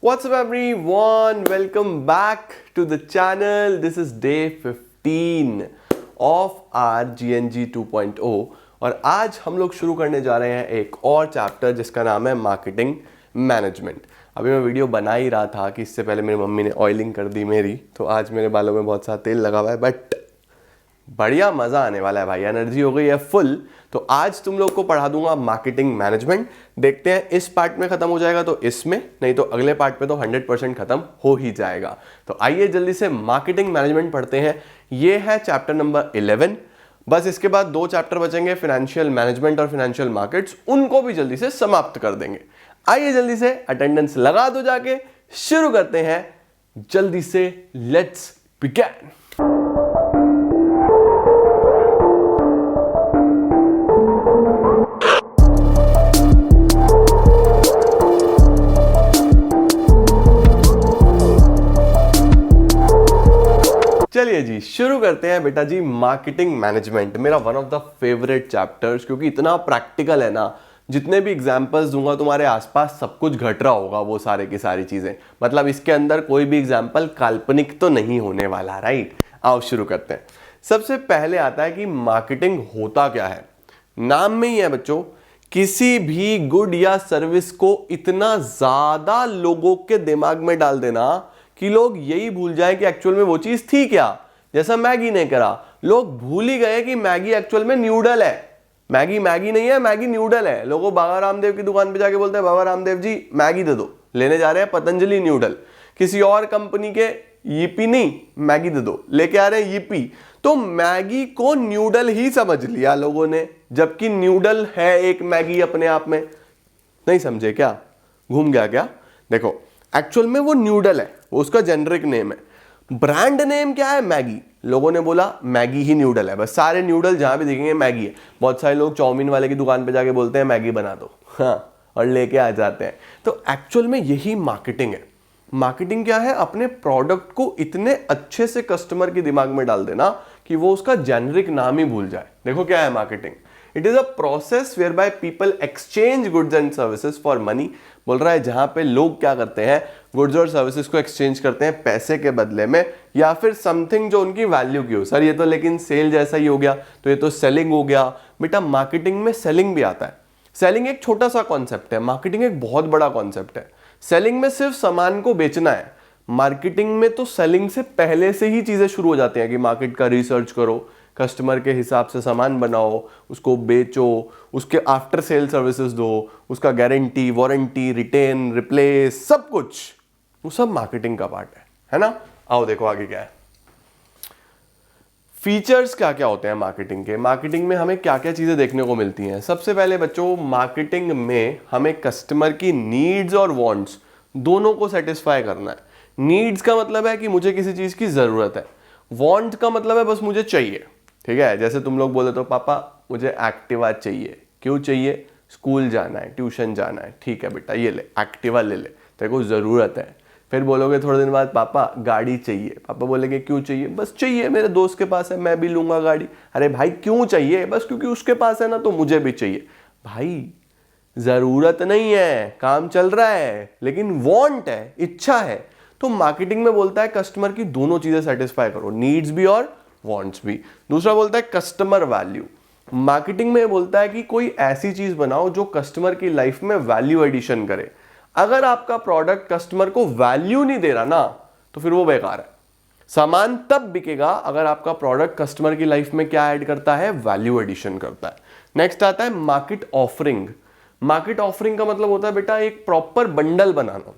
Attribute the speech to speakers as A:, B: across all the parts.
A: What's up everyone? Welcome back to the channel. This is day 15 of our GNG 2.0 और आज हम लोग शुरू करने जा रहे हैं एक और चैप्टर जिसका नाम है मार्केटिंग मैनेजमेंट। अभी मैं वीडियो बना ही रहा था कि इससे पहले मेरी मम्मी ने ऑयलिंग कर दी मेरी, तो आज मेरे बालों में बहुत सारा तेल लगा हुआ है, बट बढ़िया मज़ा आने वाला है भाई, एनर्जी हो गई है फुल। तो आज तुम लोग को पढ़ा दूंगा मार्केटिंग मैनेजमेंट। देखते हैं इस पार्ट में खत्म हो जाएगा तो इसमें, नहीं तो अगले पार्ट में तो 100% खत्म हो ही जाएगा। तो आइए जल्दी से मार्केटिंग मैनेजमेंट पढ़ते हैं। ये है चैप्टर नंबर 11। बस इसके बाद दो चैप्टर बचेंगे, फाइनेंशियल मैनेजमेंट और फाइनेंशियल मार्केट्स, उनको भी जल्दी से समाप्त कर देंगे। आइए जल्दी से अटेंडेंस लगा दो, जाके शुरू करते हैं जल्दी से। Let's begin. चलिए जी शुरू करते हैं बेटा जी। मार्केटिंग मैनेजमेंट मेरा one of the favourite chapters, क्योंकि इतना प्रैक्टिकल है ना। जितने भी एग्जांपल्स दूंगा तुम्हारे आसपास सब कुछ घट रहा होगा, वो सारे की सारी चीजें, मतलब इसके अंदर कोई भी एग्जांपल काल्पनिक तो नहीं होने वाला, राइट। आओ शुरू करते हैं। सबसे पहले आता है कि मार्केटिंग होता क्या है। नाम में ही है बच्चों, किसी भी गुड या सर्विस को इतना ज्यादा लोगों के दिमाग में डाल देना कि लोग यही भूल जाएं कि एक्चुअल में वो चीज थी क्या। जैसा मैगी ने करा, लोग भूल ही गए कि मैगी एक्चुअल में न्यूडल है। मैगी मैगी नहीं है, मैगी न्यूडल है। लोगों बाबा रामदेव की दुकान पे जाके बोलते हैं बाबा रामदेव जी मैगी दे दो, लेने जा रहे हैं पतंजलि न्यूडल। किसी और कंपनी के यीपी नहीं, मैगी दे दो, लेके आ रहे हैं यीपी। तो मैगी को न्यूडल ही समझ लिया लोगों ने, जबकि न्यूडल है एक मैगी अपने आप में। नहीं समझे क्या? घूम गया क्या? देखो एक्चुअल में वो न्यूडल है, वो उसका जेनरिक नेम है। ब्रांड नेम क्या है? मैगी। लोगों ने बोला मैगी ही न्यूडल है, बस सारे न्यूडल जहां भी दिखेंगे मैगी है। बहुत सारे लोग चाउमीन वाले की दुकान पे जाके बोलते हैं मैगी बना दो, हाँ, और लेके आ जाते हैं। तो एक्चुअल में यही मार्केटिंग है। मार्केटिंग क्या है? अपने प्रोडक्ट को इतने अच्छे से कस्टमर के दिमाग में डाल देना कि वो उसका जेनरिक नाम ही भूल जाए। देखो क्या है marketing. It is a process whereby people exchange goods and services for money. बोल रहा है जहां पे लोग क्या करते हैं, गुड्स और सर्विसेज को एक्सचेंज करते हैं पैसे के बदले में, या फिर समथिंग जो उनकी वैल्यू की हो। सर ये तो लेकिन सेल जैसा ही हो गया, तो ये तो सेलिंग हो गया। बेटा मार्केटिंग में सेलिंग भी आता है। सेलिंग एक छोटा सा कॉन्सेप्ट है, मार्केटिंग एक बहुत बड़ा कॉन्सेप्ट है। सेलिंग में सिर्फ सामान को बेचना है। मार्केटिंग में तो सेलिंग से पहले से ही चीजें शुरू हो जाती हैं कि मार्केट का रिसर्च करो, कस्टमर के हिसाब से सामान बनाओ, उसको बेचो, उसके आफ्टर सेल सर्विसेज दो, उसका गारंटी, वारंटी, रिटेन, रिप्लेस, सब कुछ, वो सब मार्केटिंग का पार्ट है ना। आओ देखो आगे क्या है। फीचर्स क्या क्या होते हैं मार्केटिंग के। मार्केटिंग में हमें क्या क्या चीजें देखने को मिलती हैं। सबसे पहले बच्चों, मार्केटिंग में हमें कस्टमर की नीड्स और वांट्स दोनों को सेटिस्फाई करना है। नीड्स का मतलब है कि मुझे किसी चीज की जरूरत है। वांट का मतलब है बस मुझे चाहिए, ठीक है। जैसे तुम लोग बोले तो पापा मुझे एक्टिवा चाहिए। क्यों चाहिए? स्कूल जाना है, ट्यूशन जाना है। ठीक है बेटा ये ले, एक्टिवा ले ले, तेरे को जरूरत है। फिर बोलोगे थोड़े दिन बाद पापा गाड़ी चाहिए। पापा बोलेंगे क्यों चाहिए? बस चाहिए, मेरे दोस्त के पास है, मैं भी लूंगा गाड़ी। अरे भाई क्यों चाहिए? बस क्योंकि उसके पास है ना, तो मुझे भी चाहिए। भाई जरूरत नहीं है, काम चल रहा है, लेकिन वांट है, इच्छा है। तो मार्केटिंग में बोलता है कस्टमर की दोनों चीजें सेटिस्फाई करो, नीड्स भी और वांट्स भी। दूसरा बोलता है कस्टमर वैल्यू। मार्केटिंग में बोलता है कि कोई ऐसी चीज बनाओ जो कस्टमर की लाइफ में वैल्यू एडिशन करे। अगर आपका प्रोडक्ट कस्टमर को वैल्यू नहीं दे रहा ना, तो फिर वो बेकार है। सामान तब बिकेगा अगर आपका प्रोडक्ट कस्टमर की लाइफ में क्या ऐड करता है? वैल्यू एडिशन करता है। नेक्स्ट आता है मार्केट ऑफरिंग। मार्केट ऑफरिंग का मतलब होता है बेटा एक प्रॉपर बंडल बनाना।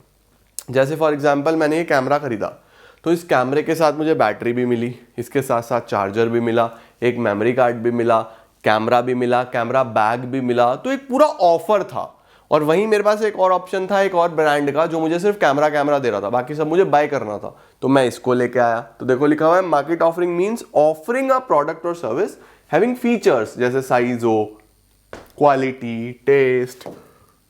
A: जैसे फॉर एग्जाम्पल मैंने ये कैमरा खरीदा, तो इस कैमरे के साथ मुझे बैटरी भी मिली, इसके साथ साथ चार्जर भी मिला, एक मेमोरी कार्ड भी मिला, कैमरा भी मिला, कैमरा बैग भी मिला। तो एक पूरा ऑफर था। और वहीं मेरे पास एक और ऑप्शन था, एक और ब्रांड का, जो मुझे सिर्फ कैमरा कैमरा दे रहा था, बाकी सब मुझे बाय करना था। तो मैं इसको लेके आया। तो देखो लिखा हुआ है market offering means offering a product और सर्विस हैविंग फीचर्स, जैसे साइज हो, क्वालिटी, टेस्ट,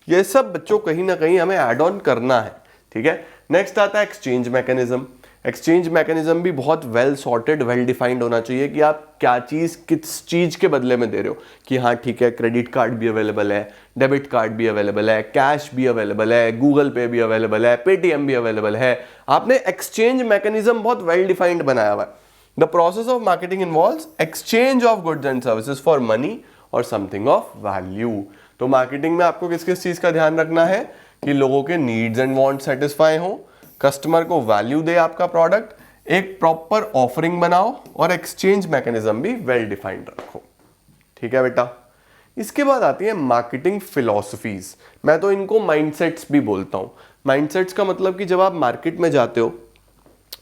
A: ये सब बच्चों कहीं ना कहीं हमें ऐड ऑन करना है, ठीक है। नेक्स्ट आता है एक्सचेंज मैकेनिज्म। एक्सचेंज मैकेनिज्म भी बहुत वेल सॉर्टेड, वेल डिफाइंड होना चाहिए कि आप क्या चीज़ किस चीज़ के बदले में दे रहे हो। कि हाँ ठीक है, क्रेडिट कार्ड भी अवेलेबल है, डेबिट कार्ड भी अवेलेबल है, कैश भी अवेलेबल है, गूगल पे भी अवेलेबल है, पेटीएम भी अवेलेबल है। आपने एक्सचेंज मैकेनिज्म बहुत वेल डिफाइंड बनाया हुआ है। The process of marketing involves exchange of goods and services for money और समथिंग ऑफ वैल्यू। तो मार्केटिंग में आपको किस किस चीज़ का ध्यान रखना है कि लोगों के नीड्स एंड वांट सेटिस्फाई हो, कस्टमर को वैल्यू दे आपका प्रोडक्ट, एक प्रॉपर ऑफरिंग बनाओ और एक्सचेंज मैकेनिज्म भी वेल डिफाइंड रखो। ठीक है बेटा। इसके बाद आती है मार्केटिंग फिलॉसफीज। मैं तो इनको माइंडसेट्स भी बोलता हूं। माइंडसेट्स का मतलब कि जब आप मार्केट में जाते हो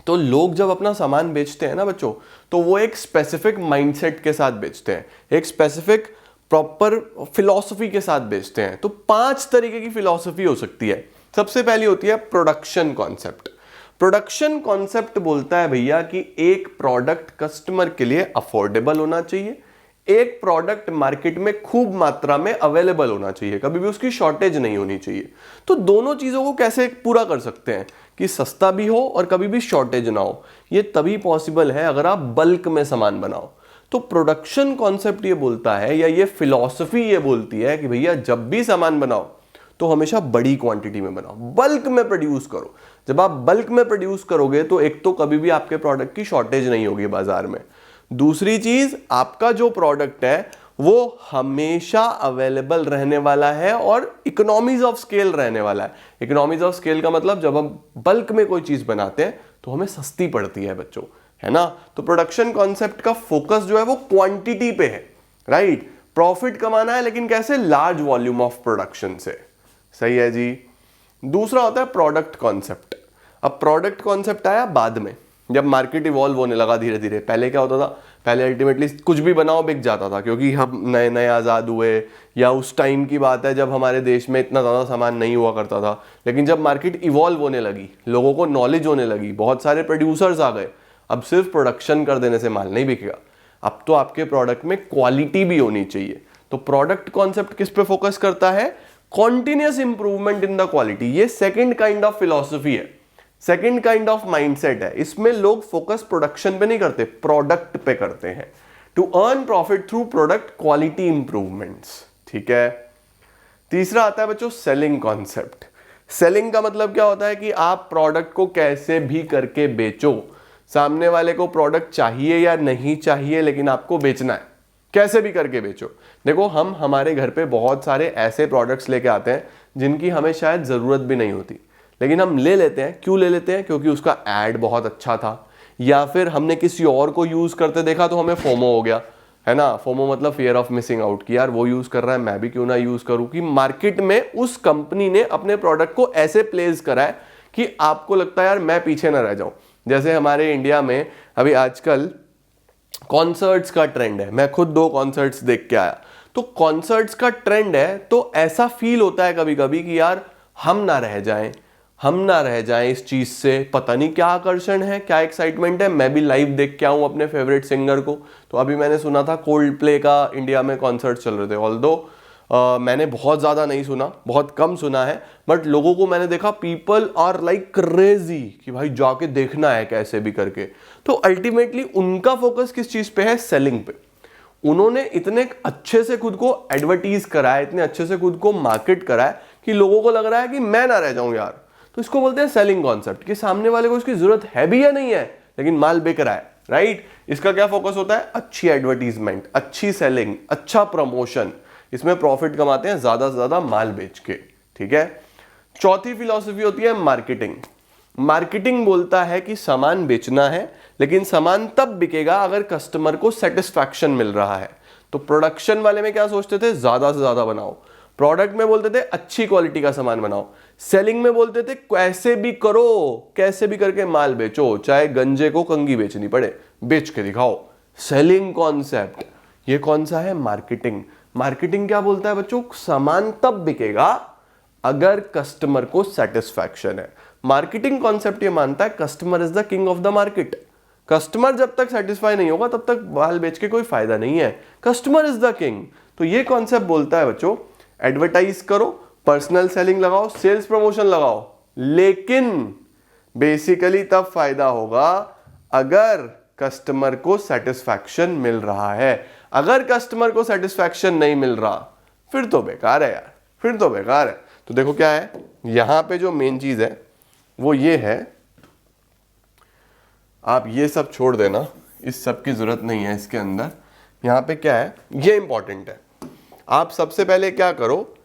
A: तो लोग जब अपना सामान बेचते हैं ना बच्चों, तो वो एक स्पेसिफिक माइंडसेट के साथ बेचते हैं, एक स्पेसिफिक प्रॉपर फिलॉसफी के साथ बेचते हैं। तो 5 तरीके की फिलॉसफी हो सकती है। सबसे पहली होती है प्रोडक्शन कॉन्सेप्ट। प्रोडक्शन कॉन्सेप्ट बोलता है भैया कि एक प्रोडक्ट कस्टमर के लिए अफोर्डेबल होना चाहिए, एक प्रोडक्ट मार्केट में खूब मात्रा में अवेलेबल होना चाहिए, कभी भी उसकी शॉर्टेज नहीं होनी चाहिए। तो दोनों चीजों को कैसे पूरा कर सकते हैं कि सस्ता भी हो और कभी भी शॉर्टेज ना हो? ये तभी पॉसिबल है अगर आप बल्क में सामान बनाओ। तो प्रोडक्शन कॉन्सेप्ट ये बोलता है, या ये फिलॉसफी ये बोलती है कि भैया जब भी सामान बनाओ तो हमेशा बड़ी क्वांटिटी में बनाओ, बल्क में प्रोड्यूस करो। जब आप बल्क में प्रोड्यूस करोगे तो एक तो कभी भी आपके प्रोडक्ट की शॉर्टेज नहीं होगी बाजार में, दूसरी चीज आपका जो प्रोडक्ट है वो हमेशा अवेलेबल रहने वाला है और इकोनॉमीज ऑफ स्केल रहने वाला है। इकोनॉमीज ऑफ स्केल का मतलब जब हम बल्क में कोई चीज बनाते हैं तो हमें सस्ती पड़ती है बच्चों, है ना। तो प्रोडक्शन कॉन्सेप्ट का फोकस जो है वो क्वांटिटी पे है, राइट। प्रॉफिट कमाना है लेकिन कैसे? लार्ज वॉल्यूम ऑफ प्रोडक्शन से। सही है जी। दूसरा होता है प्रोडक्ट कॉन्सेप्ट। अब प्रोडक्ट कॉन्सेप्ट आया बाद में, जब मार्केट इवॉल्व होने लगा धीरे धीरे। पहले क्या होता था? पहले अल्टीमेटली कुछ भी बनाओ बिक जाता था, क्योंकि हम नए नए आज़ाद हुए, या उस टाइम की बात है जब हमारे देश में इतना ज़्यादा सामान नहीं हुआ करता था। लेकिन जब मार्केट इवॉल्व होने लगी, लोगों को नॉलेज होने लगी, बहुत सारे प्रोड्यूसर्स आ गए, अब सिर्फ प्रोडक्शन कर देने से माल नहीं बिकेगा, अब तो आपके प्रोडक्ट में क्वालिटी भी होनी चाहिए। तो प्रोडक्ट कॉन्सेप्ट किस पे फोकस करता है? Continuous improvement in the quality. ये सेकंड काइंड ऑफ फिलॉसफी है, सेकंड काइंड ऑफ माइंडसेट है। इसमें लोग फोकस प्रोडक्शन पे नहीं करते, प्रोडक्ट पे करते हैं। To earn profit through product quality improvements. ठीक है। तीसरा आता है बच्चों सेलिंग कॉन्सेप्ट। सेलिंग का मतलब क्या होता है कि आप प्रोडक्ट को कैसे भी करके बेचो। सामने वाले को प्रोडक्ट चाहिए या नहीं चाहिए, लेकिन आपको बेचना है, कैसे भी करके बेचो। देखो, हम हमारे घर पे बहुत सारे ऐसे प्रोडक्ट्स लेके आते हैं जिनकी हमें शायद ज़रूरत भी नहीं होती, लेकिन हम ले लेते हैं। क्यों ले लेते हैं? क्योंकि उसका ऐड बहुत अच्छा था, या फिर हमने किसी और को यूज़ करते देखा तो हमें फोमो हो गया, है ना। फोमो मतलब फियर ऑफ मिसिंग आउट, कि यार वो यूज़ कर रहा है, मैं भी क्यों ना यूज़ करूँ। कि मार्केट में उस कंपनी ने अपने प्रोडक्ट को ऐसे प्लेस करा है कि आपको लगता है यार मैं पीछे ना रह जाऊँ। जैसे हमारे इंडिया में अभी आजकल कॉन्सर्ट्स का ट्रेंड है। मैं खुद 2 कॉन्सर्ट्स देख के आया। तो कॉन्सर्ट्स का ट्रेंड है तो ऐसा फील होता है कभी कभी कि यार हम ना रह जाएं इस चीज से। पता नहीं क्या आकर्षण है, क्या एक्साइटमेंट है। मैं भी लाइव देख के आऊं अपने फेवरेट सिंगर को। तो अभी मैंने सुना था कोल्ड प्ले का इंडिया में कॉन्सर्ट चल रहे थे। ऑल्दो मैंने बहुत ज़्यादा नहीं सुना, बहुत कम सुना है, बट लोगों को मैंने देखा, पीपल आर लाइक क्रेजी कि भाई जाके देखना है कैसे भी करके। तो अल्टीमेटली उनका फोकस किस चीज़ पे है? सेलिंग पे। उन्होंने इतने अच्छे से खुद को एडवर्टीज करा है, इतने अच्छे से खुद को मार्केट करा है कि लोगों को लग रहा है कि मैं ना रह जाऊं यार। तो इसको बोलते हैं सेलिंग कॉन्सेप्ट, कि सामने वाले को इसकी जरूरत है भी या नहीं है, लेकिन माल बिक रहा है, राइट। इसका क्या फोकस होता है? अच्छी एडवर्टीजमेंट, अच्छी सेलिंग, अच्छा प्रमोशन। इसमें प्रॉफिट कमाते हैं ज्यादा से ज्यादा माल बेच के। ठीक है। चौथी फिलॉसफी होती है मार्केटिंग। मार्केटिंग बोलता है कि सामान बेचना है, लेकिन सामान तब बिकेगा अगर कस्टमर को सेटिस्फैक्शन मिल रहा है। तो प्रोडक्शन वाले में क्या सोचते थे? ज्यादा से ज्यादा बनाओ। प्रोडक्ट में बोलते थे अच्छी क्वालिटी का सामान बनाओ। सेलिंग में बोलते थे कैसे भी करो, कैसे भी करके माल बेचो, चाहे गंजे को कंगी बेचनी पड़े, बेच के दिखाओ। Selling concept. ये कौन सा है? मार्केटिंग। मार्केटिंग क्या बोलता है बच्चों? सामान तब बिकेगा अगर कस्टमर को सेटिस्फैक्शन है। मार्केटिंग कॉन्सेप्ट ये मानता है customer is the king of the market. Customer जब तक सेटिस्फाई नहीं होगा तब तक माल बेच के कोई फायदा नहीं है। Customer is the king. तो ये कॉन्सेप्ट बोलता है बच्चों, एडवर्टाइज करो, पर्सनल सेलिंग लगाओ, सेल्स प्रमोशन लगाओ, लेकिन बेसिकली तब फायदा होगा अगर कस्टमर को सेटिस्फैक्शन मिल रहा है। अगर कस्टमर को सेटिस्फैक्शन नहीं मिल रहा फिर तो बेकार है यार, फिर तो बेकार है। तो देखो क्या है, यहां पे जो मेन चीज है वो ये है, आप ये सब छोड़ देना, इस सब की जरूरत नहीं है इसके अंदर। यहां पे क्या है, ये इंपॉर्टेंट है। आप सबसे पहले क्या करो,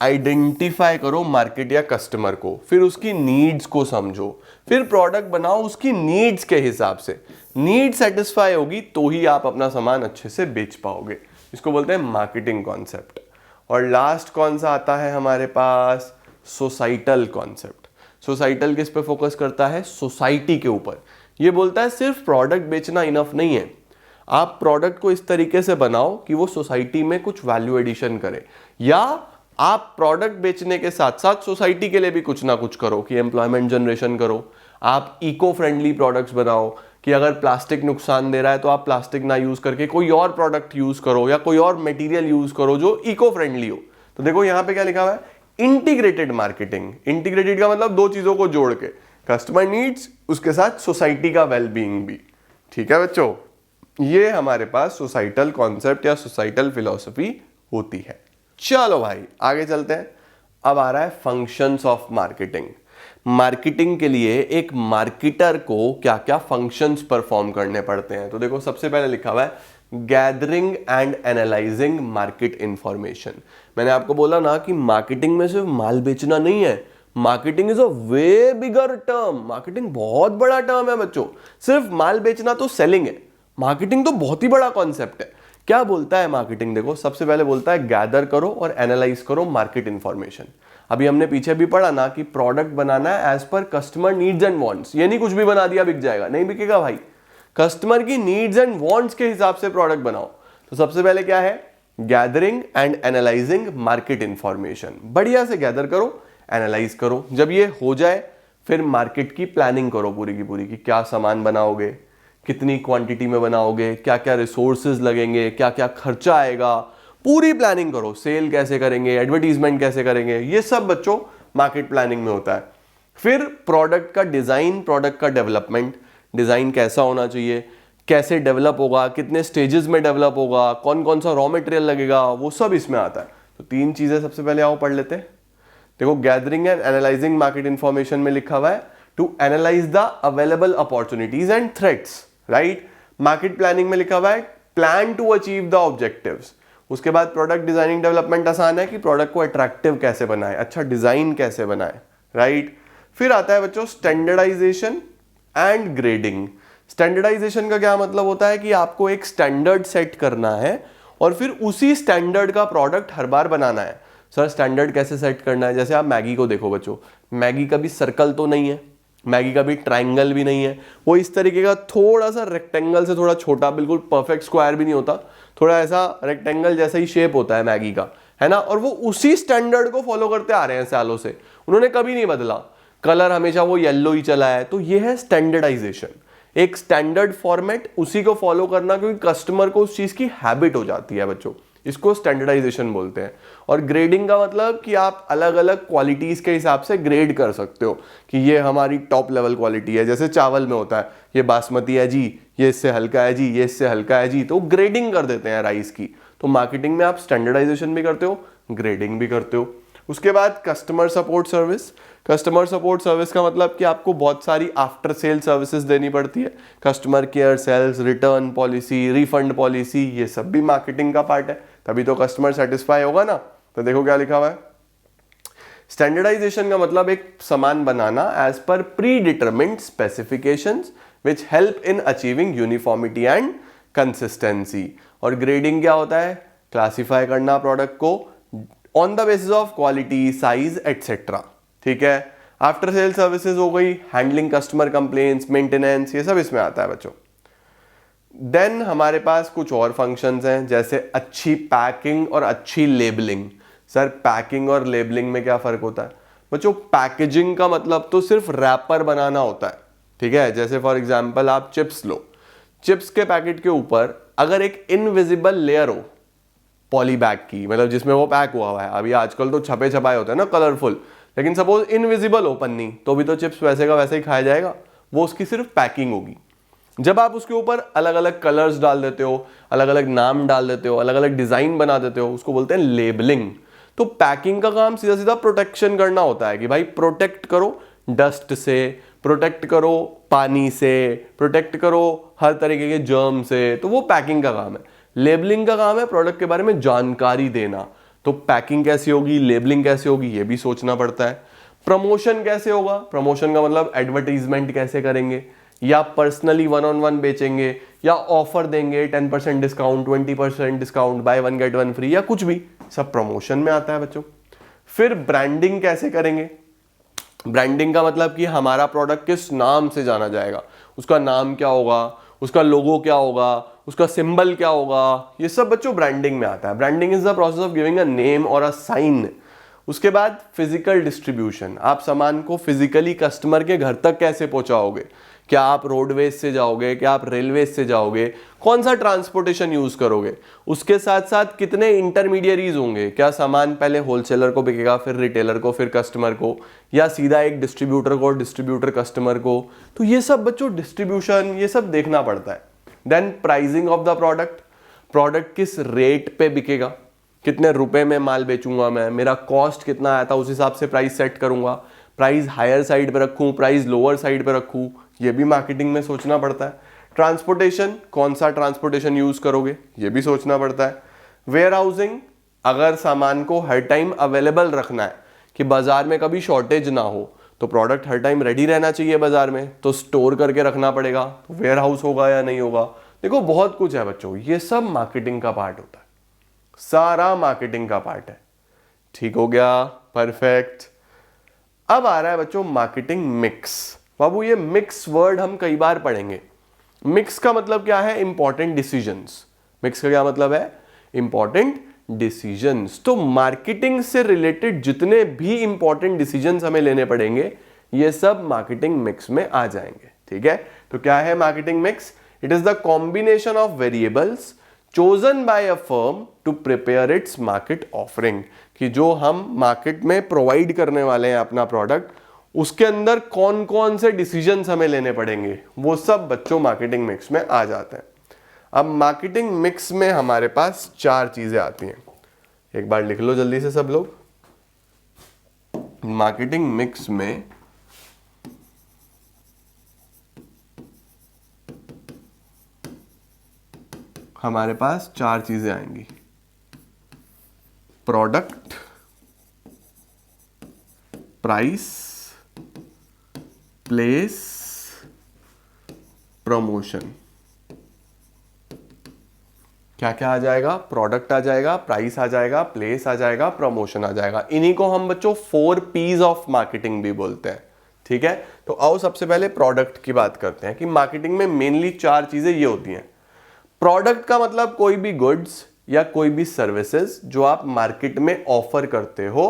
A: आइडेंटिफाई करो मार्केट या कस्टमर को, फिर उसकी नीड्स को समझो, फिर प्रोडक्ट बनाओ उसकी नीड्स के हिसाब से। नीड सेटिस्फाई होगी तो ही आप अपना सामान अच्छे से बेच पाओगे। इसको बोलते हैं मार्केटिंग कॉन्सेप्ट। और लास्ट कौन सा आता है हमारे पास, सोसाइटल कॉन्सेप्ट। सोसाइटल किस पे फोकस करता है, सोसाइटी के ऊपर। ये बोलता है सिर्फ प्रोडक्ट बेचना इनफ नहीं है, आप प्रोडक्ट को इस तरीके से बनाओ कि वो सोसाइटी में कुछ वैल्यू एडिशन करे, या आप प्रोडक्ट बेचने के साथ साथ सोसाइटी के लिए भी कुछ ना कुछ करो कि एम्प्लॉयमेंट जनरेशन करो। आप इको फ्रेंडली प्रोडक्ट्स बनाओ कि अगर प्लास्टिक नुकसान दे रहा है तो आप प्लास्टिक ना यूज करके कोई और प्रोडक्ट यूज करो या कोई और मटेरियल यूज करो जो इको फ्रेंडली हो। तो देखो यहां पे क्या लिखा हुआ है, इंटीग्रेटेड मार्केटिंग। इंटीग्रेटेड का मतलब दो चीजों को जोड़ के, कस्टमर नीड्स उसके साथ सोसाइटी का वेलबींग भी। ठीक है बच्चों, ये हमारे पास सोसाइटल कॉन्सेप्ट या सोसाइटल फिलॉसफी होती है। चलो भाई आगे चलते हैं। अब आ रहा है फंक्शंस ऑफ मार्केटिंग। मार्केटिंग के लिए एक मार्केटर को क्या क्या फंक्शंस परफॉर्म करने पड़ते हैं। तो देखो सबसे पहले लिखा हुआ है gathering and analysing market information. मैंने आपको बोला ना कि मार्केटिंग में सिर्फ माल बेचना नहीं है, marketing is a way bigger term. Marketing बहुत बड़ा टर्म है बच्चों, सिर्फ माल बेचना तो सेलिंग है, मार्केटिंग तो बहुत ही बड़ा कॉन्सेप्ट है। क्या बोलता है मार्केटिंग, देखो सबसे पहले बोलता है गैदर करो और एनालाइज करो मार्केट इंफॉर्मेशन। अभी हमने पीछे भी पढ़ा ना कि प्रोडक्ट बनाना है as per customer needs and wants. ये नहीं कुछ भी बना दिया बिक जाएगा, नहीं बिकेगा भाई। कस्टमर की नीड्स एंड वांट्स के हिसाब से प्रोडक्ट बनाओ। तो सबसे पहले क्या है, gathering and analysing market information. बढ़िया से गैदर करो, एनालाइज करो। जब ये हो जाए फिर मार्केट की प्लानिंग करो पूरी की पूरी, कि क्या सामान बनाओगे, कितनी क्वांटिटी में बनाओगे, क्या क्या रिसोर्सेज लगेंगे, क्या क्या खर्चा आएगा, पूरी प्लानिंग करो। सेल कैसे करेंगे, एडवर्टीजमेंट कैसे करेंगे, ये सब बच्चों मार्केट प्लानिंग में होता है। फिर प्रोडक्ट का डिजाइन, प्रोडक्ट का डेवलपमेंट, डिजाइन कैसा होना चाहिए, कैसे डेवलप होगा, कितने स्टेजेस में डेवलप होगा, कौन कौन सा रॉ मटेरियल लगेगा, वो सब इसमें आता है। तो तीन चीजें सबसे पहले आओ पढ़ लेते हैं। देखो gathering and analysing market information में लिखा हुआ है to analyse the available opportunities and threats, right. Market planning में लिखा हुआ है plan to achieve the objectives. उसके बाद प्रोडक्ट डिजाइनिंग डेवलपमेंट आसान है कि प्रोडक्ट को अट्रैक्टिव कैसे बनाए, अच्छा डिजाइन कैसे बनाए, राइट। फिर आता है बच्चों स्टैंडर्डाइजेशन एंड ग्रेडिंग। स्टैंडर्डाइजेशन का क्या मतलब होता है कि आपको एक स्टैंडर्ड सेट करना है और फिर उसी स्टैंडर्ड का प्रोडक्ट हर बार बनाना है। सर स्टैंडर्ड कैसे सेट करना है, जैसे आप मैगी को देखो बच्चों, मैगी का भी सर्कल तो नहीं है, मैगी का भी ट्रायंगल भी नहीं है, वो इस तरीके का थोड़ा सा रेक्टेंगल से थोड़ा छोटा, बिल्कुल परफेक्ट स्क्वायर भी नहीं होता, थोड़ा ऐसा रेक्टेंगल जैसा ही शेप होता है मैगी का, है ना। और वो उसी स्टैंडर्ड को फॉलो करते आ रहे हैं सालों से, उन्होंने कभी नहीं बदला, कलर हमेशा वो येलो ही चला है। तो ये है स्टैंडर्डाइजेशन, एक स्टैंडर्ड फॉर्मेट, उसी को फॉलो करना, क्योंकि कस्टमर को उस चीज की हैबिट हो जाती है बच्चों, इसको स्टैंडर्डाइजेशन बोलते हैं। और ग्रेडिंग का मतलब कि आप अलग अलग क्वालिटीज के हिसाब से ग्रेड कर सकते हो कि ये हमारी टॉप लेवल क्वालिटी है, जैसे चावल में होता है ये बासमती है जी, ये इससे हल्का है जी, ये इससे हल्का है जी, तो ग्रेडिंग कर देते हैं राइस की। तो मार्केटिंग में आप स्टैंडर्डाइजेशन भी करते हो, ग्रेडिंग भी करते हो। उसके बाद customer support service. Customer support service का मतलब कि आपको बहुत सारी आफ्टर सेल सर्विसेज देनी पड़ती है, customer care, sales, return policy, refund policy, ये सब भी मार्केटिंग का पार्ट है, तभी तो कस्टमर सेटिस्फाई होगा ना। तो देखो क्या लिखा हुआ है, स्टैंडर्डाइजेशन का मतलब एक सामान बनाना as per pre determined specifications which help in achieving uniformity and consistency. और ग्रेडिंग क्या होता है, क्लासिफाई करना प्रोडक्ट को on the basis of quality, size etcetera, ठीक है। आफ्टर सेल सर्विसेज हो गई, हैंडलिंग कस्टमर कंप्लेंट्स, मेंटेनेंस, ये सब इसमें आता है बच्चों। देन हमारे पास कुछ और फंक्शंस हैं, जैसे अच्छी पैकिंग और अच्छी लेबलिंग। सर पैकिंग और लेबलिंग में क्या फर्क होता है बच्चों, पैकेजिंग का मतलब तो सिर्फ रैपर बनाना होता है, ठीक है। जैसे फॉर एग्जांपल आप चिप्स लो, चिप्स के पैकेट के ऊपर अगर एक इनविजिबल लेयर हो पॉली बैग की, मतलब जिसमें वो पैक हुआ है, अभी आजकल तो छपे छपाए होते हैं ना कलरफुल, लेकिन सपोज इनविजिबल ओपन नहीं, तो भी तो चिप्स वैसे का वैसे ही खाया जाएगा, वो उसकी सिर्फ पैकिंग होगी। जब आप उसके ऊपर अलग अलग कलर्स डाल देते हो, अलग अलग नाम डाल देते हो, अलग अलग डिजाइन बना देते हो, उसको बोलते हैं लेबलिंग। तो पैकिंग का काम सीधा सीधा प्रोटेक्शन करना होता है कि भाई प्रोटेक्ट करो डस्ट से, प्रोटेक्ट करो पानी से, प्रोटेक्ट करो हर तरीके के जर्म से, तो वो पैकिंग का काम है। लेबलिंग का काम है प्रोडक्ट के बारे में जानकारी देना। तो पैकिंग कैसी होगी, लेबलिंग कैसे होगी, ये भी सोचना पड़ता है। प्रमोशन कैसे होगा, प्रमोशन का मतलब एडवर्टीजमेंट कैसे करेंगे, या पर्सनली 1-on-1 बेचेंगे, या ऑफर देंगे 10% discount, 20% discount, buy 1 get 1 free, या कुछ भी, सब प्रमोशन में आता है बच्चों। फिर ब्रांडिंग कैसे करेंगे, ब्रांडिंग का मतलब कि हमारा प्रोडक्ट किस नाम से जाना जाएगा, उसका नाम क्या होगा, उसका लोगो क्या होगा, उसका सिंबल क्या होगा, ये सब बच्चों ब्रांडिंग में आता है। Branding is the process of giving a name और अ साइन। उसके बाद फिजिकल डिस्ट्रीब्यूशन, आप सामान को फिजिकली कस्टमर के घर तक कैसे पहुंचाओगे, क्या आप रोडवेज से जाओगे, क्या आप रेलवे से जाओगे, कौन सा ट्रांसपोर्टेशन यूज करोगे, उसके साथ साथ कितने इंटरमीडियरीज होंगे, क्या सामान पहले होलसेलर को बिकेगा, फिर रिटेलर को, फिर कस्टमर को, या सीधा एक डिस्ट्रीब्यूटर को, डिस्ट्रीब्यूटर कस्टमर को। तो ये सब बच्चों डिस्ट्रीब्यूशन ये सब देखना पड़ता है। Then pricing of the product, product किस रेट पे बिकेगा, कितने रुपए में माल बेचूंगा मैं, मेरा कॉस्ट कितना आया था, उस हिसाब से प्राइस सेट करूंगा, प्राइस हायर साइड पे रखूं, प्राइस लोअर साइड पे रखूं, ये भी मार्केटिंग में सोचना पड़ता है। ट्रांसपोर्टेशन, कौन सा ट्रांसपोर्टेशन यूज करोगे, ये भी सोचना पड़ता है। वेयर हाउसिंग, अगर सामान को हर टाइम अवेलेबल रखना है कि बाजार में कभी शॉर्टेज ना हो, तो प्रोडक्ट हर टाइम रेडी रहना चाहिए बाजार में, तो स्टोर करके रखना पड़ेगा, तो वेयर हाउस होगा या नहीं होगा। देखो बहुत कुछ है बच्चों, ये सब मार्केटिंग का पार्ट होता है, सारा मार्केटिंग का पार्ट है। ठीक हो गया, परफेक्ट। अब आ रहा है बच्चों मार्केटिंग मिक्स। बाबू ये मिक्स वर्ड हम कई बार पढ़ेंगे। मिक्स का मतलब क्या है, इंपॉर्टेंट डिसीजंस। मिक्स का क्या मतलब है, इंपॉर्टेंट डिसीजंस। तो मार्केटिंग से रिलेटेड जितने भी इंपॉर्टेंट डिसीजंस हमें लेने पड़ेंगे, ये सब मार्केटिंग मिक्स में आ जाएंगे। ठीक है, तो क्या है marketing mix? It is the combination of variables chosen by a firm to prepare its market offering, कि जो हम मार्केट में प्रोवाइड करने वाले हैं अपना प्रोडक्ट, उसके अंदर कौन कौन से डिसीजंस हमें लेने पड़ेंगे, वो सब बच्चों मार्केटिंग मिक्स में आ जाते हैं। अब मार्केटिंग मिक्स में हमारे पास 4 चीजें आती हैं, एक बार लिख लो जल्दी से सब लोग। मार्केटिंग मिक्स में हमारे पास 4 चीजें आएंगी, प्रोडक्ट, प्राइस, प्लेस, प्रमोशन। क्या क्या आ जाएगा? प्रोडक्ट आ जाएगा, प्राइस आ जाएगा, प्लेस आ जाएगा, प्रमोशन आ जाएगा। इन्हीं को हम बच्चों 4 P's ऑफ मार्केटिंग भी बोलते हैं। ठीक है, तो आओ सबसे पहले प्रोडक्ट की बात करते हैं कि मार्केटिंग में मेनली 4 चीजें ये होती हैं। प्रोडक्ट का मतलब कोई भी गुड्स या कोई भी सर्विसेज जो आप मार्केट में ऑफर करते हो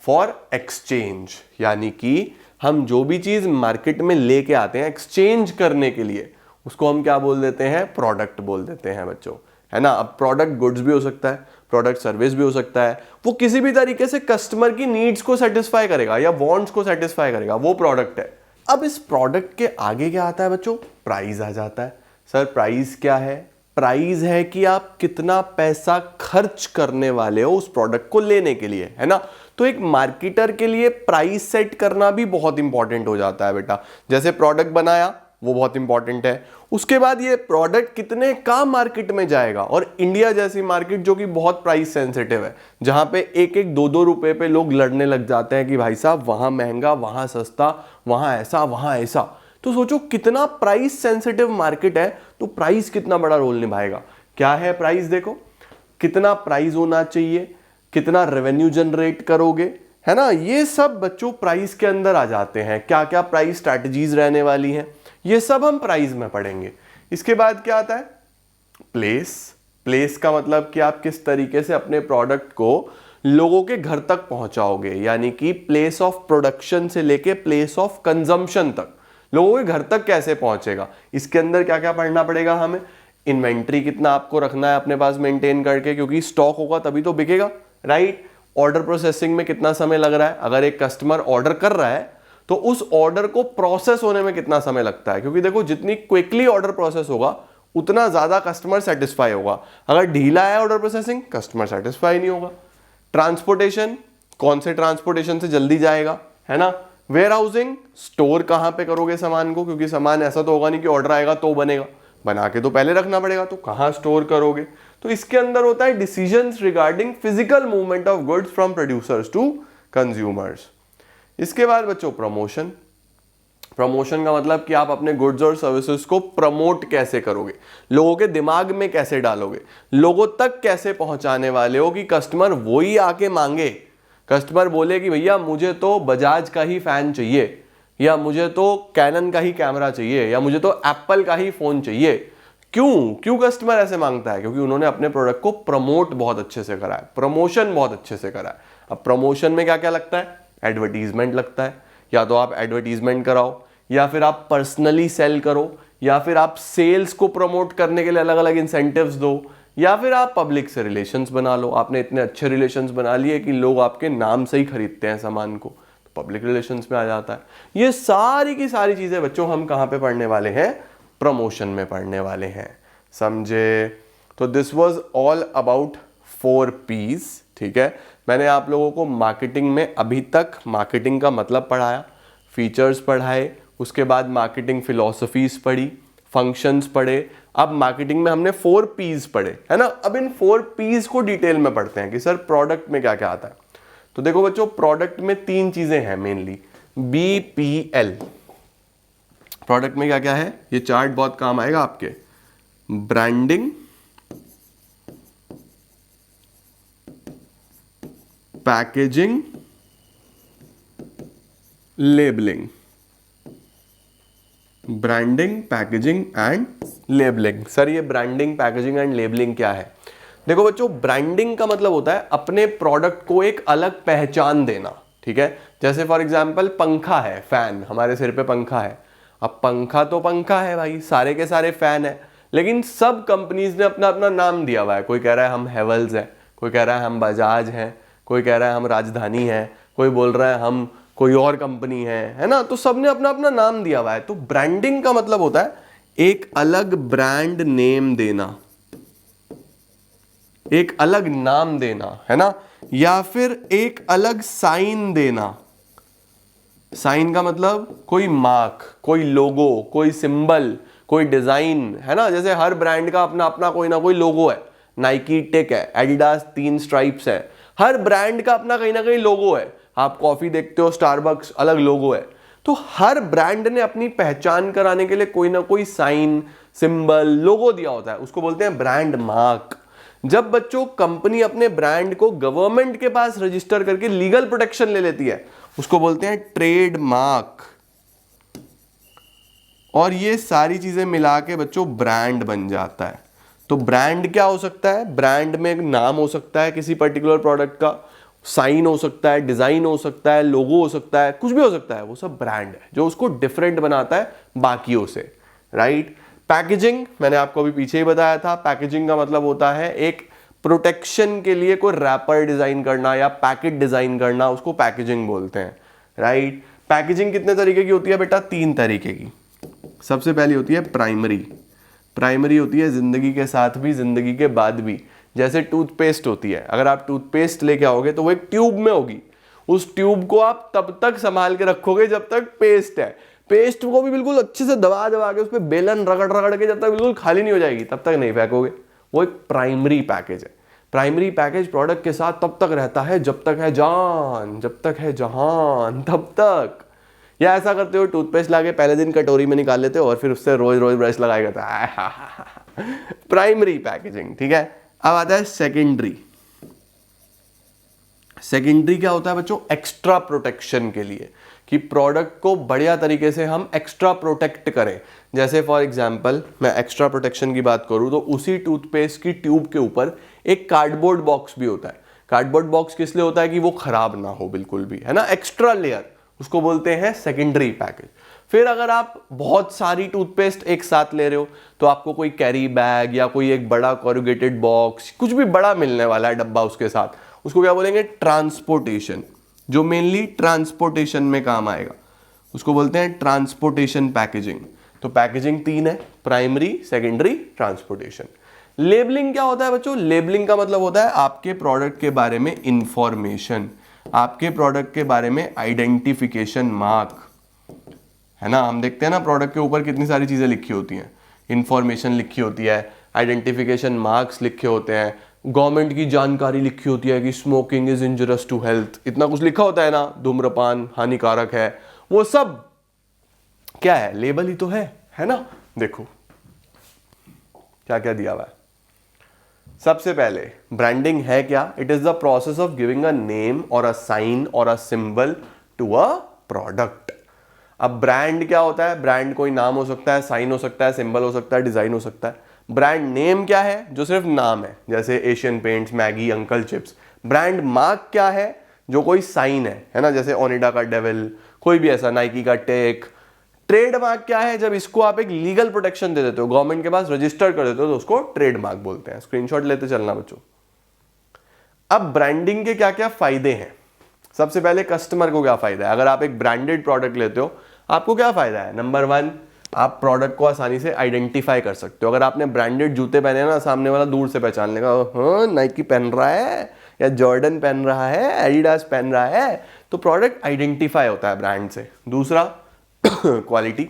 A: फॉर एक्सचेंज, यानी कि हम जो भी चीज मार्केट में लेके आते हैं एक्सचेंज करने के लिए, उसको हम क्या बोल देते हैं? प्रोडक्ट बोल देते हैं बच्चों, है ना। अब प्रोडक्ट गुड्स भी हो सकता है, प्रोडक्ट सर्विस भी हो सकता है, वो किसी भी तरीके से कस्टमर की नीड्स को सेटिस्फाई करेगा या वांट्स को सेटिस्फाई करेगा, वो प्रोडक्ट है। अब इस प्रोडक्ट के आगे क्या आता है बच्चों? प्राइस आ जाता है। सर प्राइस क्या है? प्राइस है कि आप कितना पैसा खर्च करने वाले हो उस प्रोडक्ट को लेने के लिए, है ना। तो एक मार्केटर के लिए प्राइस सेट करना भी बहुत इंपॉर्टेंट हो जाता है बेटा। जैसे प्रोडक्ट बनाया वो बहुत इंपॉर्टेंट है, उसके बाद ये प्रोडक्ट कितने का मार्केट में जाएगा, और इंडिया जैसी मार्केट जो कि बहुत प्राइस सेंसिटिव है, जहां पे 1-1, 2-2 रुपए पे लोग लड़ने लग जाते हैं कि भाई साहब वहां महंगा, वहां सस्ता, वहां ऐसा, वहां ऐसा। तो सोचो कितना प्राइस सेंसिटिव मार्केट है, तो प्राइस कितना बड़ा रोल निभाएगा। क्या है प्राइस? देखो कितना प्राइस होना चाहिए, कितना रेवेन्यू जनरेट करोगे, है ना। ये सब बच्चों प्राइस के अंदर आ जाते हैं। क्या क्या प्राइस स्ट्रैटेजीज रहने वाली हैं, ये सब हम प्राइस में पढ़ेंगे। इसके बाद क्या आता है? प्लेस। प्लेस का मतलब कि आप किस तरीके से अपने प्रोडक्ट को लोगों के घर तक पहुंचाओगे, यानी कि प्लेस ऑफ प्रोडक्शन से लेके प्लेस ऑफ कंजम्पशन तक लोगों के घर तक कैसे पहुंचेगा। इसके अंदर क्या क्या पढ़ना पड़ेगा हमें? इन्वेंट्री कितना आपको रखना है अपने पास मेंटेन करके, क्योंकि स्टॉक होगा तभी तो बिकेगा, राइट। ऑर्डर प्रोसेसिंग में कितना समय लग रहा है, अगर एक कस्टमर ऑर्डर कर रहा है तो उस ऑर्डर को प्रोसेस होने में कितना समय लगता है, क्योंकि देखो जितनी क्विकली ऑर्डर प्रोसेस होगा उतना ज्यादा कस्टमर सेटिस्फाई होगा। अगर ढीला है ऑर्डर प्रोसेसिंग, कस्टमर सेटिस्फाई नहीं होगा। ट्रांसपोर्टेशन, कौन से ट्रांसपोर्टेशन से जल्दी जाएगा, है ना। वेयर हाउसिंग, स्टोर कहां पे करोगे सामान को, क्योंकि सामान ऐसा तो होगा नहीं कि ऑर्डर आएगा तो बनेगा, बना के तो पहले रखना पड़ेगा, तो कहां स्टोर करोगे। तो इसके अंदर होता है decisions regarding physical movement of goods from producers to consumers. इसके बाद बच्चों प्रमोशन। प्रमोशन का मतलब कि आप अपने गुड्स और सर्विसेज को प्रमोट कैसे करोगे, लोगों के दिमाग में कैसे डालोगे, लोगों तक कैसे पहुंचाने वाले हो कि कस्टमर वही आके मांगे। कस्टमर बोले कि भैया मुझे तो बजाज का ही फैन चाहिए, या मुझे तो कैनन का ही कैमरा चाहिए, या मुझे तो एप्पल का ही फोन चाहिए। क्यों कस्टमर ऐसे मांगता है, क्योंकि उन्होंने अपने प्रोडक्ट को प्रमोट बहुत अच्छे से करा है, प्रमोशन बहुत अच्छे से करा है। अब प्रमोशन में क्या क्या लगता है, एडवर्टीजमेंट लगता है, या तो आप एडवर्टीजमेंट कराओ, या फिर आप पर्सनली सेल करो, या फिर आप सेल्स को प्रमोट करने के लिए अलग अलग इंसेंटिव्स दो, या फिर आप पब्लिक से रिलेशंस बना लो। आपने इतने अच्छे रिलेशंस बना लिए कि लोग आपके नाम से ही खरीदते हैं सामान को, तो पब्लिक रिलेशंस में आ जाता है। ये सारी की सारी चीजें बच्चों हम कहां पे पढ़ने वाले हैं, प्रमोशन में पढ़ने वाले हैं, समझे। तो this was all about 4 P's, ठीक है। मैंने आप लोगों को मार्केटिंग में अभी तक मार्केटिंग का मतलब पढ़ाया, फीचर्स पढ़ाए, उसके बाद मार्केटिंग फिलॉसफीज पढ़ी, फंक्शंस पढ़े। अब मार्केटिंग में हमने 4 P's पढ़े, है ना। अब इन 4 P's को डिटेल में पढ़ते हैं कि सर प्रोडक्ट में क्या क्या आता है। तो देखो बच्चों, प्रोडक्ट में 3 चीजें हैं मेनली, BPL। प्रोडक्ट में क्या क्या है, ये चार्ट बहुत काम आएगा आपके। Branding, packaging, labelling. Branding, packaging and labelling. Sir ये ब्रांडिंग, पैकेजिंग एंड लेबलिंग क्या है। देखो बच्चों, ब्रांडिंग का मतलब होता है अपने प्रोडक्ट को एक अलग पहचान देना, ठीक है। जैसे फॉर एग्जांपल पंखा है, फैन, हमारे सिर पे पंखा है। अब पंखा तो पंखा है भाई, सारे के सारे फैन है, लेकिन सब कंपनीज ने अपना अपना नाम दिया हुआ है। कोई कह रहा है हम हेवल्स हैं, कोई कह रहा है हम बजाज हैं, कोई कह रहा है हम राजधानी है, कोई बोल रहा है हम कोई और कंपनी है ना। तो सबने अपना अपना नाम दिया हुआ है। तो ब्रांडिंग का मतलब होता है एक अलग ब्रांड नेम देना, एक अलग नाम देना, है ना, या फिर एक अलग साइन देना। साइन का मतलब कोई मार्क, कोई लोगो, कोई सिंबल, कोई डिजाइन, है ना। जैसे हर ब्रांड का अपना अपना कोई ना कोई लोगो है। नाइकी टिक है, एडिडास 3 स्ट्राइप्स है, हर ब्रांड का अपना कहीं ना कहीं लोगो है। आप कॉफी देखते हो, स्टारबक्स, अलग लोगो है। तो हर ब्रांड ने अपनी पहचान कराने के लिए कोई ना कोई साइन, सिंबल, लोगो दिया होता है, उसको बोलते हैं ब्रांड मार्क। जब बच्चों कंपनी अपने ब्रांड को गवर्नमेंट के पास रजिस्टर करके लीगल प्रोटेक्शन ले लेती है, उसको बोलते हैं ट्रेडमार्क। और ये सारी चीजें मिला के बच्चों ब्रांड बन जाता है। तो ब्रांड क्या हो सकता है, ब्रांड में एक नाम हो सकता है किसी पर्टिकुलर प्रोडक्ट का, साइन हो सकता है, डिजाइन हो सकता है, लोगो हो सकता है, कुछ भी हो सकता है, वो सब ब्रांड है जो उसको डिफरेंट बनाता है बाकियों से, राइट। पैकेजिंग मैंने आपको अभी पीछे ही बताया था। पैकेजिंग का मतलब होता है एक प्रोटेक्शन के लिए कोई रैपर डिजाइन करना या पैकेट डिजाइन करना, उसको पैकेजिंग बोलते हैं, राइट। पैकेजिंग कितने तरीके की होती है बेटा, 3 तरीके की। सबसे पहली होती है प्राइमरी। प्राइमरी होती है जिंदगी के साथ भी, जिंदगी के बाद भी। जैसे टूथपेस्ट होती है, अगर आप टूथपेस्ट लेके आओगे तो वो एक ट्यूब में होगी, उस ट्यूब को आप तब तक संभाल के रखोगे जब तक पेस्ट है। पेस्ट को भी बिल्कुल अच्छे से दबा दबा के उस पर बेलन रगड़ रगड़ के जब तक बिल्कुल खाली नहीं हो जाएगी तब तक नहीं फेंकोगे। वो एक प्राइमरी पैकेज है। प्राइमरी पैकेज प्रोडक्ट के साथ तब तक रहता है जब तक है जान, जब तक है जहान, तब तक। या ऐसा करते हो, टूथपेस्ट लाके पहले दिन कटोरी में निकाल लेते हो और फिर उससे रोज रोज ब्रश लगाया जाता है। प्राइमरी पैकेजिंग, ठीक है। अब आता है सेकेंडरी। सेकेंडरी क्या होता है बच्चों, एक्स्ट्रा प्रोटेक्शन के लिए, कि प्रोडक्ट को बढ़िया तरीके से हम एक्स्ट्रा प्रोटेक्ट करें। जैसे फॉर एग्जांपल मैं एक्स्ट्रा प्रोटेक्शन की बात करूं तो उसी टूथपेस्ट की ट्यूब के ऊपर एक कार्डबोर्ड बॉक्स भी होता है। कार्डबोर्ड बॉक्स किस लिए होता है, कि वो खराब ना हो बिल्कुल भी, है ना, एक्स्ट्रा लेयर, उसको बोलते हैं सेकेंडरी पैकेज। फिर अगर आप बहुत सारी टूथपेस्ट एक साथ ले रहे हो तो आपको कोई कैरी बैग या कोई एक बड़ा कॉरुगेटेड बॉक्स, कुछ भी बड़ा मिलने वाला है डब्बा उसके साथ, उसको क्या बोलेंगे, ट्रांसपोर्टेशन, जो मेनली ट्रांसपोर्टेशन में काम आएगा, उसको बोलते हैं ट्रांसपोर्टेशन पैकेजिंग। तो पैकेजिंग 3 है, प्राइमरी, सेकेंडरी, ट्रांसपोर्टेशन। लेबलिंग क्या होता है बच्चों, लेबलिंग का मतलब होता है आपके प्रोडक्ट के बारे में इंफॉर्मेशन, आपके प्रोडक्ट के बारे में आइडेंटिफिकेशन मार्क, है ना। हम देखते हैं ना प्रोडक्ट के ऊपर कितनी सारी चीजें लिखी होती हैं, इंफॉर्मेशन लिखी होती है, आइडेंटिफिकेशन मार्क्स लिखे होते हैं, गवर्नमेंट की जानकारी लिखी होती है कि smoking is injurious to health, इतना कुछ लिखा होता है ना, धूम्रपान हानिकारक है, वो सब क्या है, लेबल ही तो है ना। देखो क्या क्या दिया हुआ है। सबसे पहले ब्रांडिंग है क्या, it is the process of giving a name और अ साइन और a symbol to a product. अब ब्रांड क्या होता है, ब्रांड कोई नाम हो सकता है, साइन हो सकता है, सिंबल हो सकता है, डिजाइन हो सकता है। ब्रांड नेम क्या है, जो सिर्फ नाम है, जैसे Asian paints, Maggi, uncle chips. Brand mark क्या है, जो कोई साइन है ना, जैसे ओनिडा का डेविल, कोई भी ऐसा, नाइकी का टेक। ट्रेडमार्क क्या है, जब इसको आप एक लीगल प्रोटेक्शन दे देते हो, गवर्नमेंट के पास रजिस्टर कर देते हो, तो उसको ट्रेडमार्क बोलते हैं। स्क्रीनशॉट लेते चलना बच्चों। अब ब्रांडिंग के क्या क्या फायदे हैं, सबसे पहले कस्टमर को क्या फायदा है। अगर आप एक ब्रांडेड प्रोडक्ट लेते हो, आपको क्या फायदा है, नंबर 1, आप प्रोडक्ट को आसानी से आइडेंटिफाई कर सकते हो। अगर आपने ब्रांडेड जूते पहने हैं ना, सामने वाला दूर से पहचान लेगा, हाँ नाइकी पहन रहा है, या जॉर्डन पहन रहा है, एडिडास पहन रहा है, तो प्रोडक्ट आइडेंटिफाई होता है ब्रांड से। दूसरा क्वालिटी,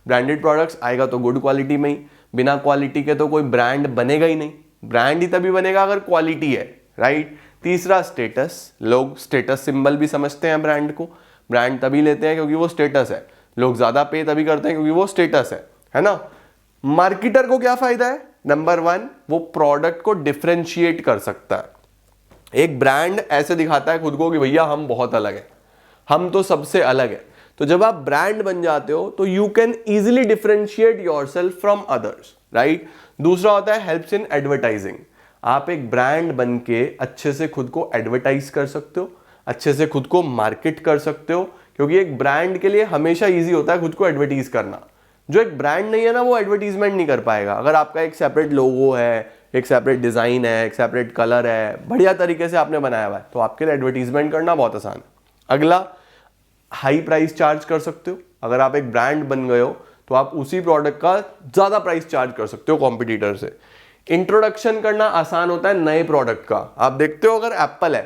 A: ब्रांडेड प्रोडक्ट्स आएगा तो गुड क्वालिटी में ही, बिना क्वालिटी के तो कोई ब्रांड बनेगा ही नहीं, ब्रांड ही तभी बनेगा अगर क्वालिटी है, राइट। तीसरा स्टेटस, लोग स्टेटस सिंबल भी समझते हैं ब्रांड को, ब्रांड तभी लेते हैं क्योंकि वो स्टेटस है, लोग ज्यादा पे तभी करते हैं क्योंकि वो स्टेटस है ना। मार्केटर को क्या फायदा है, नंबर 1, वो प्रोडक्ट को डिफरेंशिएट कर सकता है। एक ब्रांड ऐसे दिखाता है खुद को कि भैया हम बहुत अलग है, हम तो सबसे अलग है। तो जब आप ब्रांड बन जाते हो तो you can easily differentiate yourself from others, right. दूसरा होता है हेल्प्स इन एडवर्टाइजिंग, आप एक ब्रांड बन के अच्छे से खुद को एडवर्टाइज कर सकते हो, अच्छे से खुद को मार्केट कर सकते हो, क्योंकि एक ब्रांड के लिए हमेशा इजी होता है खुद को एडवर्टीज करना। जो एक ब्रांड नहीं है ना, वो एडवर्टीजमेंट नहीं कर पाएगा। अगर आपका एक सेपरेट लोगो है, एक सेपरेट डिजाइन है, एक सेपरेट कलर है, बढ़िया तरीके से आपने बनाया हुआ है, तो आपके लिए एडवर्टीजमेंट करना बहुत आसान है। अगला, हाई प्राइस चार्ज कर सकते हो। अगर आप एक ब्रांड बन गए हो तो आप उसी प्रोडक्ट का ज्यादा प्राइस चार्ज कर सकते हो कॉम्पिटिटर से। इंट्रोडक्शन करना आसान होता है नए प्रोडक्ट का। आप देखते हो अगर एप्पल है,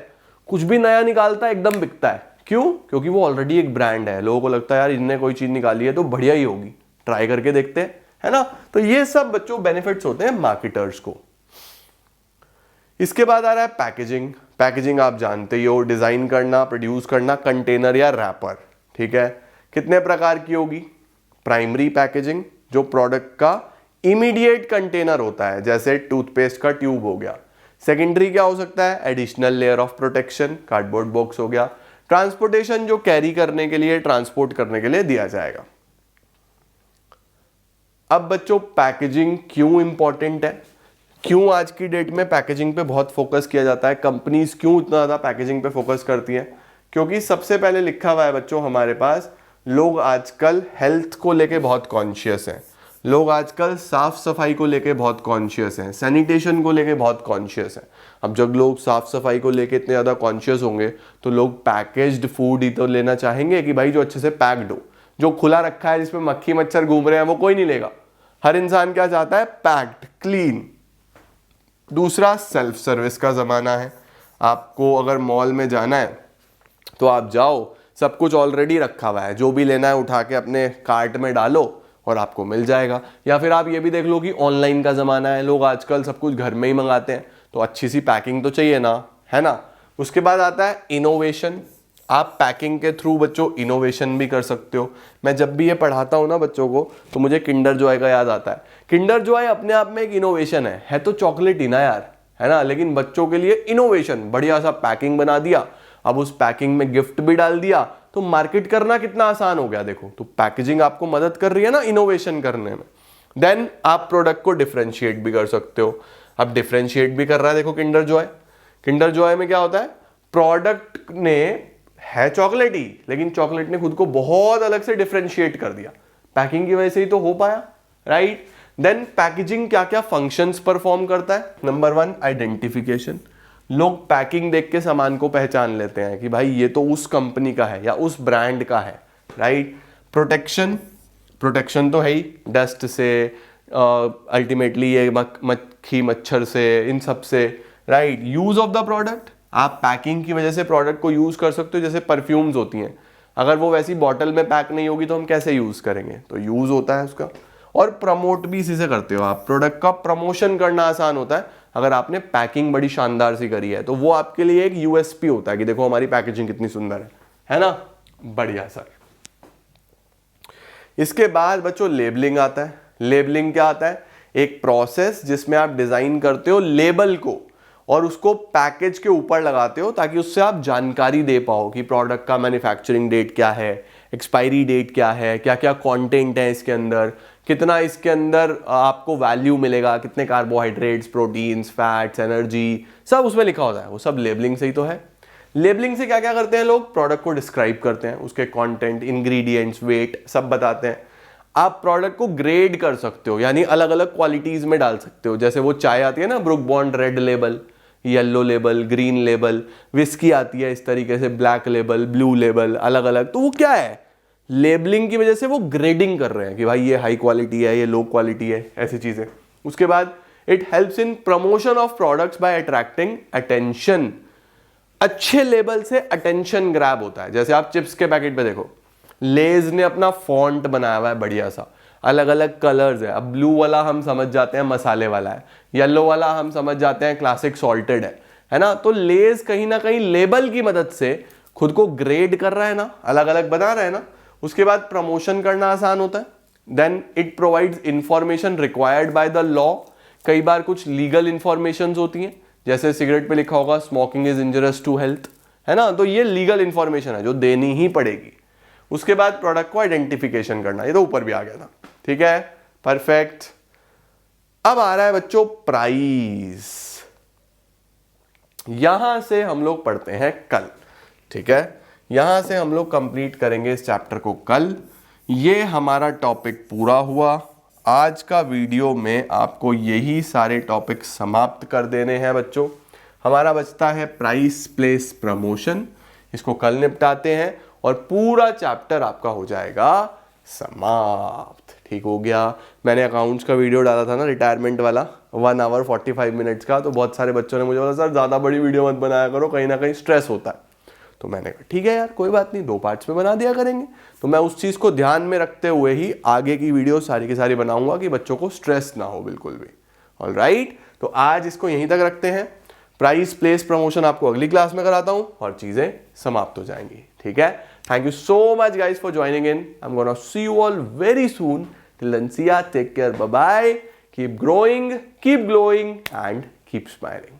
A: कुछ भी नया निकालता है एकदम बिकता है, क्यों, क्योंकि वो ऑलरेडी एक ब्रांड है, लोगों को लगता है यार इनने कोई चीज निकाली है तो बढ़िया ही होगी, ट्राई करके देखते हैं, है ना। तो ये सब बच्चों बेनिफिट्स होते हैं मार्केटर्स को। इसके बाद आ रहा है पैकेजिंग। पैकेजिंग आप जानते ही हो, डिजाइन करना, प्रोड्यूस करना, कंटेनर या रैपर, ठीक है। कितने प्रकार की होगी, प्राइमरी पैकेजिंग, जो प्रोडक्ट का इमीडिएट कंटेनर होता है, जैसे टूथपेस्ट का ट्यूब हो गया। सेकेंडरी क्या हो सकता है, additional layer of protection, cardboard box हो गया। ट्रांसपोर्टेशन, जो कैरी करने के लिए, ट्रांसपोर्ट करने के लिए दिया जाएगा। अब बच्चों पैकेजिंग क्यों इंपॉर्टेंट है, क्यों आज की डेट में पैकेजिंग पे बहुत फोकस किया जाता है, कंपनीज क्यों इतना ज्यादा पैकेजिंग पे फोकस करती हैं, क्योंकि सबसे पहले लिखा हुआ है बच्चों हमारे पास, लोग आजकल हेल्थ को लेके बहुत कॉन्शियस हैं, लोग आजकल साफ सफाई को लेके बहुत कॉन्शियस हैं, सैनिटेशन को लेके बहुत कॉन्शियस हैं। अब जब लोग साफ सफाई को लेके इतने ज़्यादा कॉन्शियस होंगे तो लोग पैकेज्ड फूड ही तो लेना चाहेंगे कि भाई जो अच्छे से पैक्ड हो। जो खुला रखा है जिसमें मक्खी मच्छर घूम रहे हैं वो कोई नहीं लेगा। हर इंसान क्या चाहता है, पैक्ड, क्लीन। दूसरा, सेल्फ सर्विस का ज़माना है। आपको अगर मॉल में जाना है तो आप जाओ, सब कुछ ऑलरेडी रखा हुआ है, जो भी लेना है उठा के अपने कार्ट में डालो और आपको मिल जाएगा। या फिर आप ये भी देख लो कि ऑनलाइन का ज़माना है, लोग आजकल सब कुछ घर में ही मंगाते हैं, तो अच्छी सी पैकिंग तो चाहिए ना, है ना। उसके बाद आता है इनोवेशन। आप पैकिंग के थ्रू बच्चों इनोवेशन भी कर सकते हो। मैं जब भी ये पढ़ाता हूँ ना बच्चों को तो मुझे किंडर जॉय का याद आता है। किंडर जॉय अपने आप में एक इनोवेशन है तो चॉकलेट ही ना यार, है ना, लेकिन बच्चों के लिए इनोवेशन, बढ़िया सा पैकिंग बना दिया, अब उस पैकिंग में गिफ्ट भी डाल दिया, तो मार्केट करना कितना आसान हो गया देखो। तो पैकेजिंग आपको मदद कर रही है ना इनोवेशन करने में। देन आप प्रोडक्ट को डिफरेंशिएट भी कर सकते हो। अब डिफरेंशिएट भी कर रहा है देखो किंडर जॉय। किंडर जॉय में क्या होता है, प्रोडक्ट ने है चॉकलेट ही, लेकिन चॉकलेट ने खुद को बहुत अलग से डिफरेंशिएट कर दिया, पैकिंग की वजह से ही तो हो पाया, राइट। देन पैकेजिंग क्या क्या फंक्शंस परफॉर्म करता है, नंबर 1 आइडेंटिफिकेशन, लोग पैकिंग देख के सामान को पहचान लेते हैं कि भाई ये तो उस कंपनी का है या उस ब्रांड का है, राइट। प्रोटेक्शन, प्रोटेक्शन तो है ही, डस्ट से, अल्टीमेटली ये मक्खी मच्छर से, इन सब से, right. Use of the product, आप पैकिंग की वजह से प्रोडक्ट को यूज कर सकते हो। जैसे परफ्यूम्स होती हैं, अगर वो वैसी बॉटल में पैक नहीं होगी तो हम कैसे यूज करेंगे, तो यूज होता है उसका। और प्रमोट भी इसी से करते हो आप, प्रोडक्ट का प्रमोशन करना आसान होता है अगर आपने पैकिंग बड़ी शानदार सी करी है, तो वो आपके लिए एक यूएसपी होता है कि देखो हमारी पैकेजिंग कितनी सुंदर है ना। बढ़िया सर। इसके बाद बच्चों लेबलिंग आता है। लेबलिंग क्या आता है? एक प्रोसेस जिसमें आप डिजाइन करते हो लेबल को और उसको पैकेज के ऊपर लगाते हो ताकि उससे आप जानकारी दे पाओ कि प्रोडक्ट का मैन्युफैक्चरिंग डेट क्या है, एक्सपायरी डेट क्या है, क्या क्या कंटेंट है इसके अंदर, कितना इसके अंदर आपको वैल्यू मिलेगा, कितने कार्बोहाइड्रेट्स, प्रोटीन्स, फैट्स, एनर्जी, सब उसमें लिखा होता है। वो सब लेबलिंग से ही तो है। लेबलिंग से क्या क्या करते हैं लोग? प्रोडक्ट को डिस्क्राइब करते हैं, उसके कंटेंट, इंग्रेडिएंट्स, वेट सब बताते हैं। आप प्रोडक्ट को ग्रेड कर सकते हो, यानी अलग अलग क्वालिटीज में डाल सकते हो। जैसे वो चाय आती है ना, book bond red label, yellow label, green label, whisky आती है इस तरीके से ब्लैक लेबल, ब्लू लेबल, अलग अलग। तो वो क्या है? लेबलिंग की वजह से वो ग्रेडिंग कर रहे हैं कि भाई ये हाई क्वालिटी है, ये लो क्वालिटी है, ऐसी चीजें। उसके बाद it helps in promotion of products by attracting attention. अच्छे लेबल से अटेंशन ग्रैब होता है। जैसे आप चिप्स के पैकेट पे देखो, लेज ने अपना फॉन्ट बनाया हुआ है बढ़िया सा, अलग अलग कलर्स है। अब ब्लू वाला हम समझ जाते हैं मसाले वाला है, येलो वाला हम समझ जाते हैं क्लासिक सॉल्टेड है ना। तो लेज कहीं ना कहीं लेबल की मदद से खुद को ग्रेड कर रहा है ना, अलग अलग बना रहा है ना। उसके बाद प्रमोशन करना आसान होता है। Then it provides information required by the law. कई बार कुछ लीगल इंफॉर्मेशन होती हैं, जैसे सिगरेट पे लिखा होगा smoking is injurious to health, है ना, तो ये लीगल इंफॉर्मेशन है जो देनी ही पड़ेगी। उसके बाद प्रोडक्ट को आइडेंटिफिकेशन करना, ये तो ऊपर भी आ गया था, ठीक है, परफेक्ट। अब आ रहा है बच्चों प्राइस। यहां से हम लोग पढ़ते हैं कल, ठीक है, यहां से हम लोग कंप्लीट करेंगे इस चैप्टर को कल। ये हमारा टॉपिक पूरा हुआ। आज का वीडियो में आपको यही सारे टॉपिक समाप्त कर देने हैं बच्चों। हमारा बचता है प्राइस, प्लेस, प्रमोशन। इसको कल निपटाते हैं और पूरा चैप्टर आपका हो जाएगा समाप्त। ठीक हो गया। मैंने अकाउंट्स का वीडियो डाला था ना, रिटायरमेंट वाला, 1 आवर 45 मिनट्स का, तो बहुत सारे बच्चों ने मुझे बोला सर ज़्यादा बड़ी वीडियो मत बनाया करो, कहीं ना कहीं स्ट्रेस होता है। तो मैंने कहा ठीक है यार, कोई बात नहीं, 2 पार्ट्स में बना दिया करेंगे। तो मैं उस चीज़ को ध्यान में रखते हुए ही आगे की वीडियो सारी की सारी बनाऊंगा कि बच्चों को स्ट्रेस ना हो बिल्कुल भी। ऑलराइट, तो आज इसको यहीं तक रखते हैं। प्राइस, प्लेस, प्रमोशन आपको अगली क्लास में कराता हूं और चीजें समाप्त हो जाएंगी, ठीक है। Thank you so much guys for joining in. I am gonna see you all very soon. Till then see ya, take care, bye bye, keep growing, keep glowing and keep smiling.